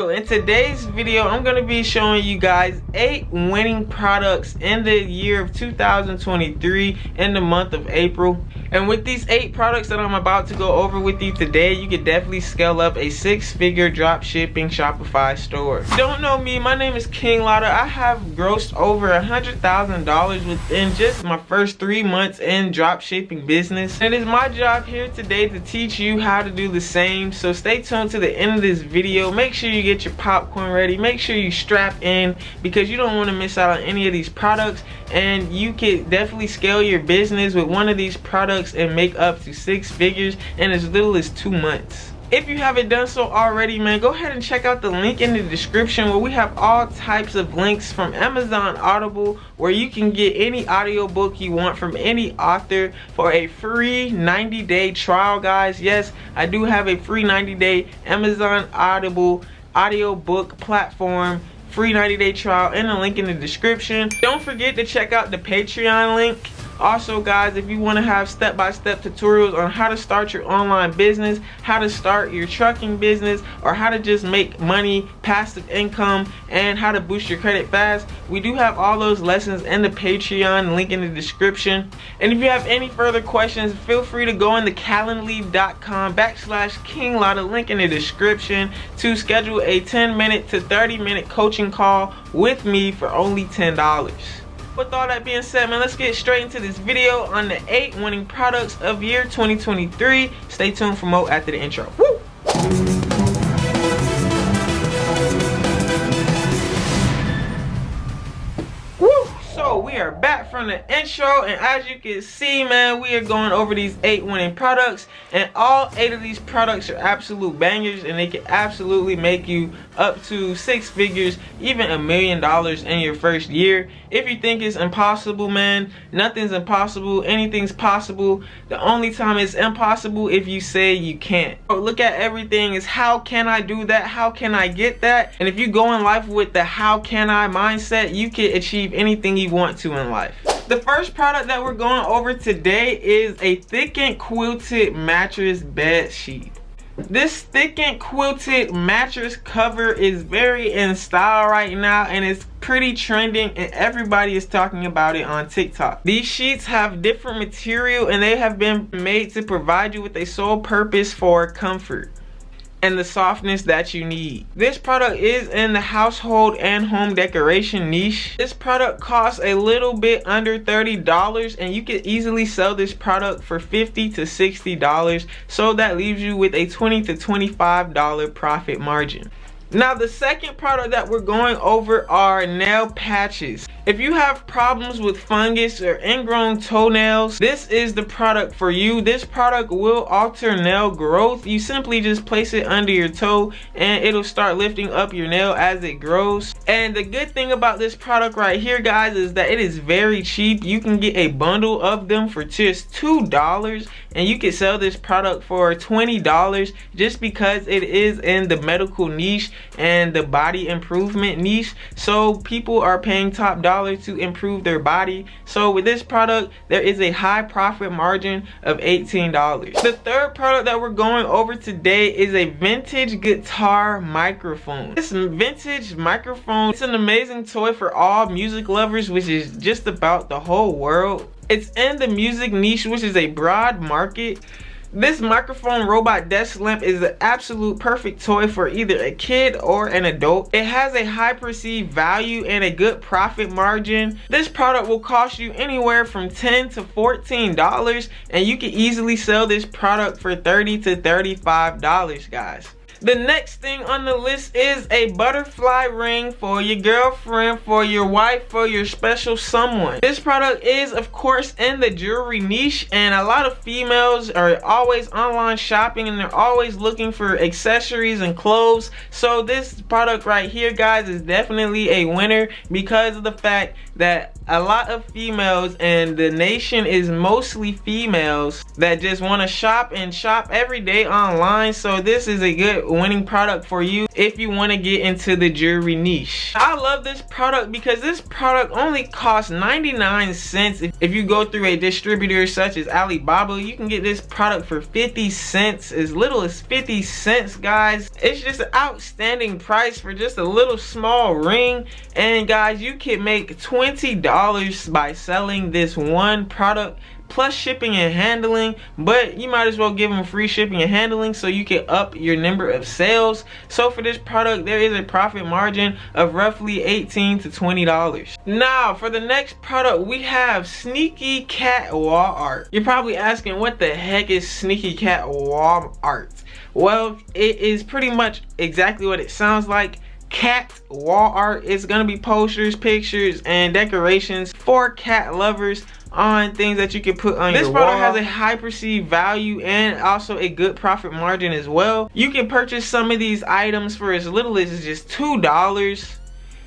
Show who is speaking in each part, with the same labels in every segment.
Speaker 1: So in today's video, I'm going to be showing you guys 8 winning products in the year of 2023 in the month of April. And with these 8 products that I'm about to go over with you today, you can definitely scale up a 6-figure drop shipping Shopify store. If you don't know me, my name is KINGLATTA. I have grossed over $100,000 within just my first 3 months in drop shipping business. And it is my job here today to teach you how to do the same. So stay tuned to the end of this video. Make sure you get your popcorn ready. Make sure you strap in because you don't want to miss out on any of these products. And you can definitely scale your business with one of these products and make up to 6 figures in as little as 2 months. If you haven't done so already, man, go ahead and check out the link in the description where we have all types of links from Amazon Audible, where you can get any audiobook you want from any author for a free 90-day trial, guys. Yes, I do have a free 90-day Amazon Audible audiobook platform free 90-day trial, and a link in the description. Don't forget to check out the Patreon link. Also, guys, if you want to have step-by-step tutorials on how to start your online business, how to start your trucking business, or how to just make money, passive income, and how to boost your credit fast, we do have all those lessons in the Patreon link in the description. And if you have any further questions, feel free to go into calendly.com/KingLatta, link in the description, to schedule a 10-minute to 30-minute coaching call with me for only $10. With all that being said, man, let's get straight into this video on the 8 winning products of year 2023. Stay tuned for more after the intro. Woo! So we are back from the intro, and as you can see, man, we are going over these 8 winning products, and all 8 of these products are absolute bangers, and they can absolutely make you up to 6 figures, even $1 million in your first year. If you think it's impossible, man, nothing's impossible. Anything's possible. The only time it's impossible if you say you can't. So look at everything as how can I do that? How can I get that? And if you go in life with the how can I mindset, you can achieve anything you want to in life. The first product that we're going over today is a thickened quilted mattress bed sheet. This thickened quilted mattress cover is very in style right now, and it's pretty trending, and everybody is talking about it on TikTok. These sheets have different material, and they have been made to provide you with a sole purpose for comfort and the softness that you need. This product is in the household and home decoration niche. This product costs a little bit under $30, and you can easily sell this product for $50 to $60, so that leaves you with a $20 to $25 profit margin. Now, the second product that we're going over are nail patches. If you have problems with fungus or ingrown toenails, this is the product for you. This product will alter nail growth. You simply just place it under your toe and it'll start lifting up your nail as it grows. And the good thing about this product right here, guys, is that it is very cheap. You can get a bundle of them for just $2, and you can sell this product for $20 just because it is in the medical niche and the body improvement niche. So people are paying top dollar to improve their body. So with this product, there is a high profit margin of $18. The third product that we're going over today is a vintage guitar microphone. This vintage microphone, it's an amazing toy for all music lovers, which is just about the whole world. It's in the music niche, which is a broad market. This microphone robot desk lamp is an absolute perfect toy for either a kid or an adult. It has a high perceived value and a good profit margin. This product will cost you anywhere from $10 to $14, and you can easily sell this product for $30 to $35, guys. The next thing on the list is a butterfly ring for your girlfriend, for your wife, for your special someone. This product is, of course, in the jewelry niche, and a lot of females are always online shopping and they're always looking for accessories and clothes. So this product right here, guys, is definitely a winner because of the fact that a lot of females, and the nation is mostly females, that just want to shop and shop every day online. So this is a good winning product for you if you want to get into the jewelry niche. I love this product because this product only costs 99 cents. If you go through a distributor such as Alibaba, you can get this product for 50 cents, as little as 50 cents, guys. It's just an outstanding price for just a little small ring. And guys, you can make $20 by selling this one product, plus shipping and handling, but you might as well give them free shipping and handling so you can up your number of sales. So for this product, there is a profit margin of roughly $18 to $20. Now for the next product, we have Sneaky Cat Wall Art. You're probably asking, what the heck is Sneaky Cat Wall Art? Well, it is pretty much exactly what it sounds like. Cat wall art. It's gonna be posters, pictures, and decorations for cat lovers on things that you can put on your wall. This product has a high perceived value and also a good profit margin as well. You can purchase some of these items for as little as just $2,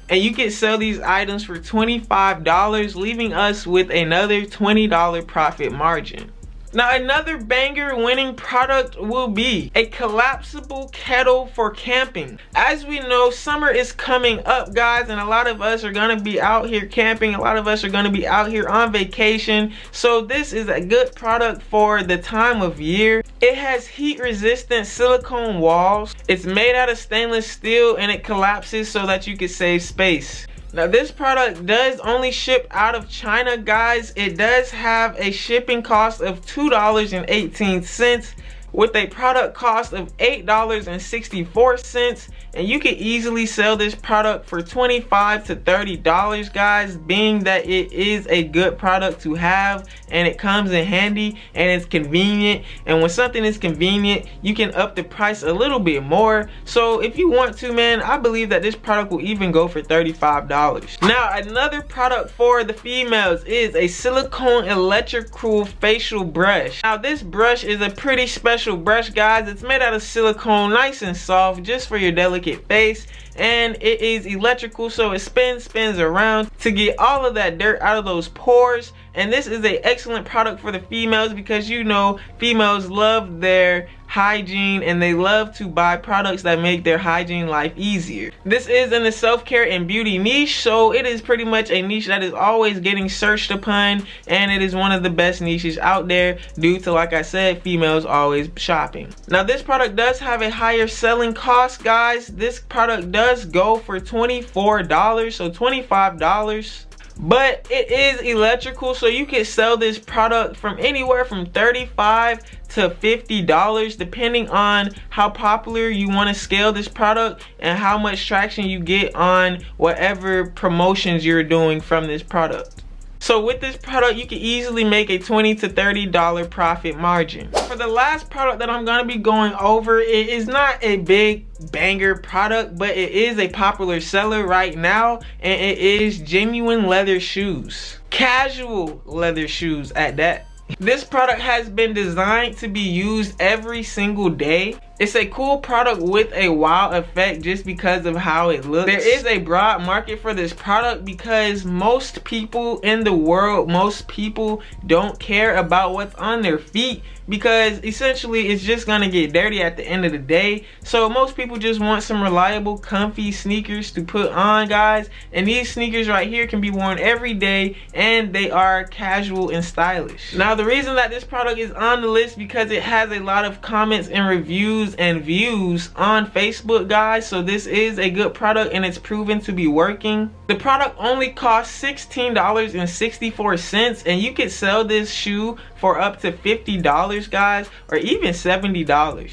Speaker 1: and you can sell these items for $25, leaving us with another $20 profit margin. Now another banger winning product will be a collapsible kettle for camping. As we know, summer is coming up, guys, and a lot of us are gonna be out here camping. A lot of us are gonna be out here on vacation. So this is a good product for the time of year. It has heat resistant silicone walls. It's made out of stainless steel and it collapses so that you can save space. Now this product does only ship out of China, guys. It does have a shipping cost of $2.18 with a product cost of $8.64, and you can easily sell this product for $25 to $30, guys, being that it is a good product to have and it comes in handy and it's convenient. And when something is convenient, you can up the price a little bit more. So if you want to, man, I believe that this product will even go for $35. Now another product for the females is a silicone electrical facial brush. Now this brush is a pretty special brush, guys. It's made out of silicone, nice and soft, just for your delicate face, and it is electrical, so it spins around to get all of that dirt out of those pores. And this is an excellent product for the females because, you know, females love their hygiene and they love to buy products that make their hygiene life easier. This is in the self-care and beauty niche, so it is pretty much a niche that is always getting searched upon, and it is one of the best niches out there due to, like I said, females always shopping. Now this product does have a higher selling cost, guys. This product does go for $24, so $25. But it is electrical, so you can sell this product from anywhere from $35 to $50, depending on how popular you want to scale this product and how much traction you get on whatever promotions you're doing from this product. So with this product, you can easily make a $20 to $30 profit margin. For the last product that I'm gonna be going over, it is not a big banger product, but it is a popular seller right now, and it is genuine leather shoes. Casual leather shoes at that. This product has been designed to be used every single day. It's a cool product with a wow effect just because of how it looks. There is a broad market for this product because most people in the world, most people don't care about what's on their feet, because essentially it's just gonna get dirty at the end of the day. So most people just want some reliable, comfy sneakers to put on, guys. And these sneakers right here can be worn every day and they are casual and stylish. Now the reason that this product is on the list because it has a lot of comments and reviews and views on Facebook, guys. So this is a good product and it's proven to be working. The product only costs $16.64, and you could sell this shoe for up to $50, guys, or even $70,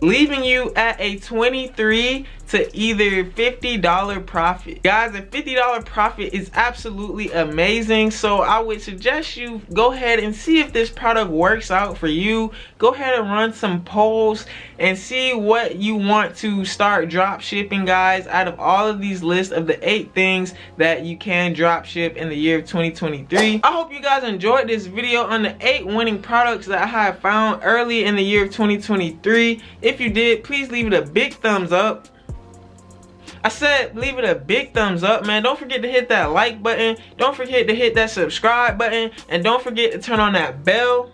Speaker 1: leaving you at a $23 to either $50 profit. Guys, a $50 profit is absolutely amazing. So I would suggest you go ahead and see if this product works out for you. Go ahead and run some polls and see what you want to start drop shipping, guys, out of all of these lists of the 8 things that you can drop ship in the year of 2023. I hope you guys enjoyed this video on the 8 winning products that I have found early in the year of 2023. If you did, please leave it a big thumbs up. I said leave it a big thumbs up, man. Don't forget to hit that like button. Don't forget to hit that subscribe button. And don't forget to turn on that bell.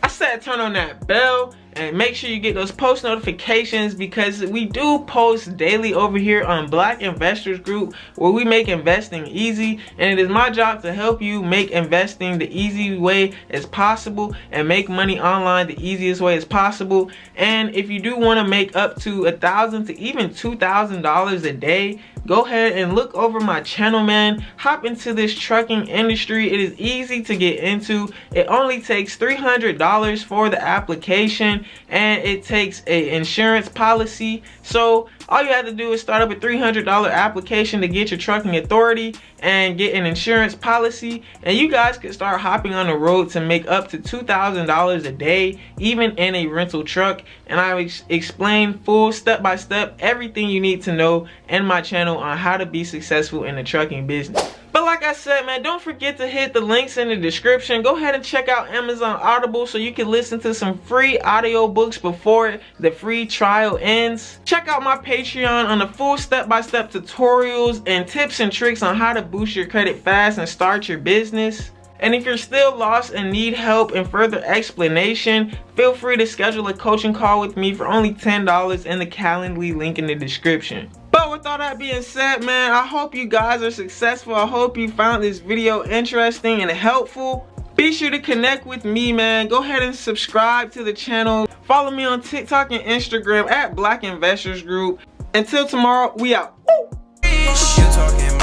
Speaker 1: I said turn on that bell. and make sure you get those post notifications, because we do post daily over here on Black Investors Group, where we make investing easy, and it is my job to help you make investing the easy way as possible and make money online the easiest way as possible. And if you do want to make up to $1,000 to even $2,000 a day, go ahead and look over my channel, man. Hop into this trucking industry. It is easy to get into. It only takes $300 for the application, and it takes a insurance policy. So all you have to do is start up a $300 application to get your trucking authority and get an insurance policy, and you guys can start hopping on the road to make up to $2,000 a day, even in a rental truck. And I explain full step-by-step everything you need to know in my channel on how to be successful in the trucking business. But like I said, man, don't forget to hit the links in the description. Go ahead and check out Amazon Audible so you can listen to some free audiobooks before the free trial ends. Check out my Patreon on the full step-by-step tutorials and tips and tricks on how to boost your credit fast and start your business. And if you're still lost and need help and further explanation, feel free to schedule a coaching call with me for only $10 in the Calendly link in the description. But with all that being said, man, I hope you guys are successful. I hope you found this video interesting and helpful. Be sure to connect with me, man. Go ahead and subscribe to the channel. Follow me on TikTok and Instagram at Black Investors Group. Until tomorrow, we out. Woo!